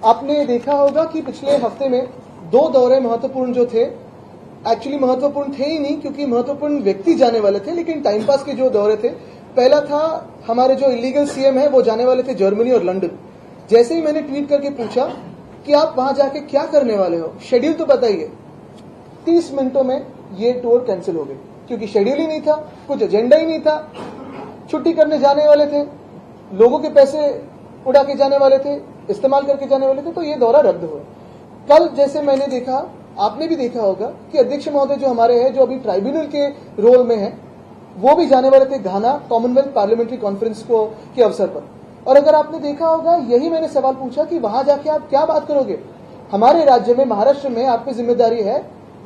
आपने देखा होगा कि पिछले हफ्ते में 2 दौरे महत्वपूर्ण जो थे, एक्चुअली महत्वपूर्ण थे ही नहीं क्योंकि महत्वपूर्ण व्यक्ति जाने वाले थे, लेकिन टाइम पास के जो दौरे थे, पहला था हमारे जो इलीगल सीएम है वो जाने वाले थे जर्मनी और लंदन। जैसे ही मैंने ट्वीट करके पूछा कि आप वहां जाके क्या करने वाले हो, शेड्यूल तो बताइए, 30 मिनटों में ये टूर कैंसिल हो गई क्योंकि शेड्यूल ही नहीं था, कुछ एजेंडा ही नहीं था, छुट्टी करने जाने वाले थे, लोगों के पैसे उड़ा के जाने वाले थे, इस्तेमाल करके जाने वाले थे, तो ये दौरा रद्द हुआ। कल जैसे मैंने देखा, आपने भी देखा होगा कि अध्यक्ष महोदय जो हमारे हैं, जो अभी ट्राइब्यूनल के रोल में है, वो भी जाने वाले थे घाना कॉमनवेल्थ पार्लियामेंट्री कॉन्फ्रेंस को के अवसर पर। और अगर आपने देखा होगा, यही मैंने सवाल पूछा कि वहां जाके आप क्या बात करोगे। हमारे राज्य में, महाराष्ट्र में आप पे जिम्मेदारी है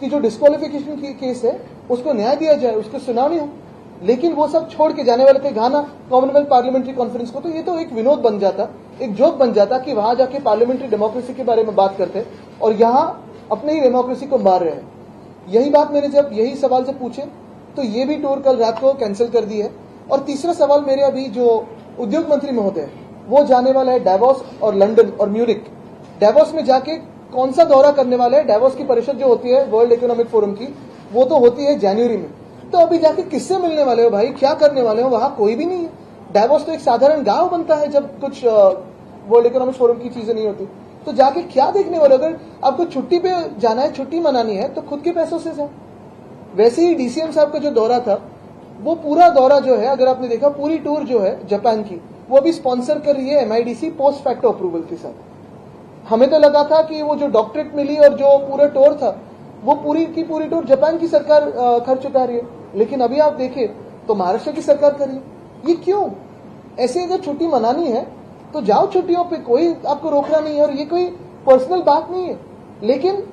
कि जो डिस्क्वालिफिकेशन की केस है उसको न्याय दिया जाए, उसकी सुनावनी हो, लेकिन वो सब छोड़ के जाने वाले थे घाना कॉमनवेल्थ पार्लियामेंट्री कॉन्फ्रेंस को। तो ये तो एक विनोद बन जाता, एक जोक बन जाता कि वहां जाके पार्लियामेंट्री डेमोक्रेसी के बारे में बात करते और यहां अपने ही डेमोक्रेसी को मार रहे हैं। यही बात मैंने जब यही सवाल जब पूछे तो ये भी टूर कल रात को कैंसिल कर दी है। और तीसरा सवाल मेरे अभी जो उद्योग मंत्री महोदय है वो जाने वाला है डावोस और लंदन और म्यूनिक। डावोस में जाके कौन सा दौरा करने वाला है, डावोस की परिषद जो होती है वर्ल्ड इकोनॉमिक फोरम की, वो तो होती है जनवरी में। तो अभी जाके किससे मिलने वाले हो भाई, क्या करने वाले हो, वहां कोई भी नहीं है। डावोस तो एक साधारण गांव बनता है जब कुछ वर्ल्ड इकोनॉमिक फोरम की चीजें नहीं होती। तो जाके क्या देखने वाले हो। अगर आपको छुट्टी पे जाना है, छुट्टी मनानी है, तो खुद के पैसों से जाओ। वैसे ही डीसीएम साहब का जो दौरा था, वो पूरा दौरा जो है, अगर आपने देखा, पूरी टूर जो है जापान की, वो भी स्पॉन्सर कर रही है एमआईडीसी पोस्ट फैक्टो अप्रूवल के साथ। हमें तो लगा था कि वो जो डॉक्टरेट मिली और जो पूरा टूर था, वो पूरी की पूरी टूर जापान की सरकार खर्च उठा रही है, लेकिन अभी आप देखें तो महाराष्ट्र की सरकार कर रही है। ये क्यों? ऐसे अगर छुट्टी मनानी है तो जाओ छुट्टियों पे, कोई आपको रोकना नहीं है, और ये कोई पर्सनल बात नहीं है, लेकिन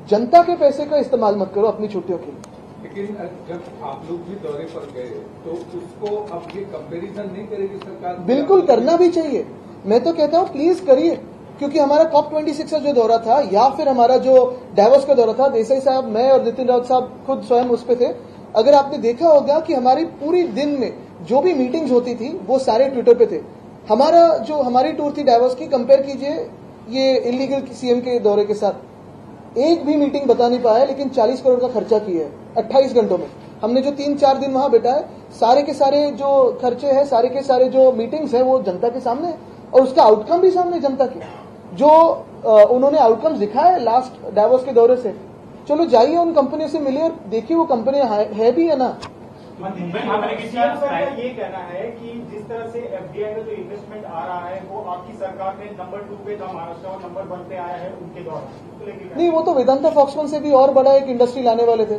जनता के पैसे का इस्तेमाल मत करो अपनी छुट्टियों के लिए। लेकिन जब आप लोग भी दौरे पर गए तो उसको अब ये कंपैरिजन नहीं करेगी सरकार? बिल्कुल करना भी चाहिए, मैं तो कहता हूं प्लीज करिए, क्योंकि हमारा COP26 का जो दौरा था या फिर हमारा जो डावोस का दौरा था, देसाई साहब, मैं और नितिन राउत साहब खुद स्वयं उस पे थे। अगर आपने देखा होगा कि हमारी पूरी दिन में जो भी मीटिंग्स होती थी वो सारे ट्विटर पे थे। हमारा जो हमारी टूर थी डावोस की, कंपेयर कीजिए ये इलीगल सीएम के दौरे के साथ। एक भी मीटिंग बता नहीं पाया, लेकिन 40 करोड़ का खर्चा किया है 28 घंटों में। हमने जो 3-4 दिन वहां बिताए, सारे के सारे जो खर्चे हैं, सारे के सारे जो मीटिंग्स है, वो जनता के सामने है और उसका आउटकम भी सामने जनता के, जो उन्होंने आउटकम्स दिखाए लास्ट डावोस के दौरे से। चलो जाइए उन कंपनियों से मिलिए और देखिए वो कंपनियां है भी है ना। ये कहना है कि जिस तरह से एफडीआई का जो इन्वेस्टमेंट आ रहा है वो आपकी सरकार ने नंबर 2 पे था महाराष्ट्र और नंबर 1 पे आया है उनके दौरान। नहीं, वो तो वेदांता फॉक्सकॉन से भी और बड़ा एक इंडस्ट्री लाने वाले थे।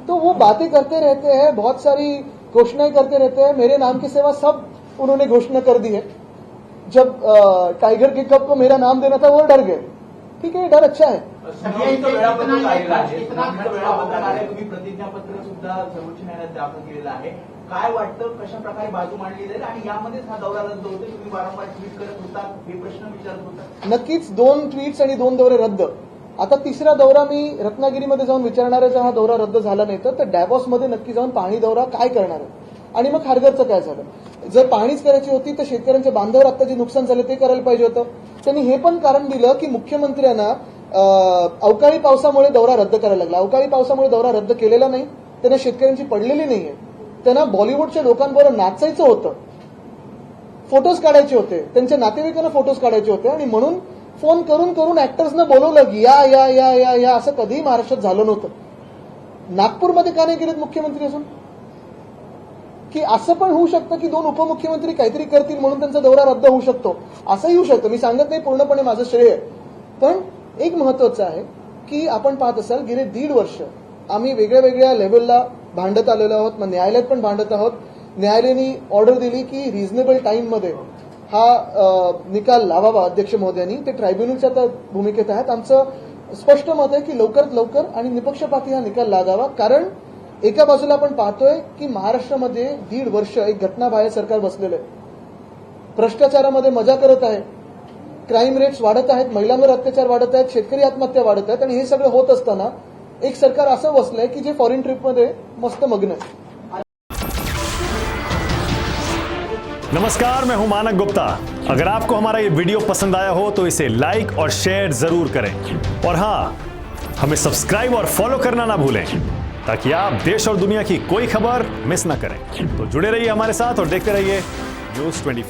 तो वो बातें करते रहते हैं, बहुत सारी घोषणाएं करते रहते हैं, मेरे नाम के सिवा सब उन्होंने घोषणा कर दी है। जब टाइगर के कप को मेरा नाम देना था वो डर गए। ठीक है, डर अच्छा है। प्रतिज्ञापत्र सुद्धा सर्वोच्च न्यायालयात दाखल केलेलं आहे। काय वाटतं, कशा प्रकारे बाजू मांडली जाईल आणि यामध्येच हा दौरा रद्द होतो? तुम्ही वारंवार ट्विट करत होता, हे प्रश्न विचारत होता। नक्कीच 2 ट्विट्स आणि 2 दौरे रद्द। आता तिसरा दौरा मी रत्नागिरीमध्ये जाऊन विचारणार आहे, जर हा दौरा रद्द झाला नाही तर डावोसमध्ये नक्की जाऊन पाहणी दौरा काय करणार आहे आणि मग खारघरचं काय झालं। जर पाहणीच करायची होती तर शेतकऱ्यांच्या बांधावर आता जे नुकसान झालं ते करायला पाहिजे होतं। त्यांनी हे पण कारण दिलं की मुख्यमंत्र्यांना अवकाळी पावसामुळे दौरा रद्द करायला लागला। अवकाळी पावसामुळे दौरा रद्द केलेला नाही, त्यांना शेतकऱ्यांची पडलेली नाहीये, त्यांना बॉलिवूडच्या लोकांबरोबर नाचायचं होतं, फोटोज काढायचे होते, त्यांच्या नातेवाईकांना फोटोज काढायचे होते, आणि म्हणून फोन करून करून ऍक्टर्सना बोलवलं की या या या या या असं कधीही महाराष्ट्रात झालं नव्हतं। नागपूरमध्ये का नाही गेलेत मुख्यमंत्री असून? की असं पण होऊ शकतं की 2 उपमुख्यमंत्री काहीतरी करतील म्हणून त्यांचा दौरा रद्द होऊ शकतो, असंही होऊ शकतं। मी सांगत नाही पूर्णपणे माझं श्रेय, पण एक महत्वाचं आहे की आपण पाहत असाल गेले 1.5 वर्ष आम्ही वेगळ्या वेगळ्या लेव्हलला भांडत आलेलो आहोत, मग न्यायालयात पण भांडत आहोत। न्यायालयाने ऑर्डर दिली की रिझनेबल टाइम मध्ये हा निकाल लावावा अध्यक्ष महोदयांनी, ते ट्रायब्युनलच्या भूमिकेत आहेत। आमचं स्पष्ट मत आहे की लवकरात लवकर आणि निपक्षपाती हा निकाल लागावा, कारण एका बाजूला आपण पाहतोय की महाराष्ट्रामध्ये 1.5 वर्ष एक घटनाबाह्य सरकार बसलेलं आहे, भ्रष्टाचारामध्ये मजा करत आहे, क्राईम रेट्स वाढत आहेत, महिलांवर अत्याचार वाढत आहेत, शेतकरी आत्महत्या वाढत आहेत, आणि हे सगळं होत असताना एक सरकार असं बसलंय की जे फॉरेन ट्रिपमध्ये मस्त मग्न आहे। नमस्कार, मैं हूं मानक गुप्ता। अगर आपको हमारा ये वीडियो पसंद आया हो तो इसे लाइक और शेयर जरूर करें और हां, हमें सब्सक्राइब और फॉलो करना ना भूलें ताकि आप देश और दुनिया की कोई खबर मिस ना करें। तो जुड़े रहिए हमारे साथ और देखते रहिए न्यूज़ 24।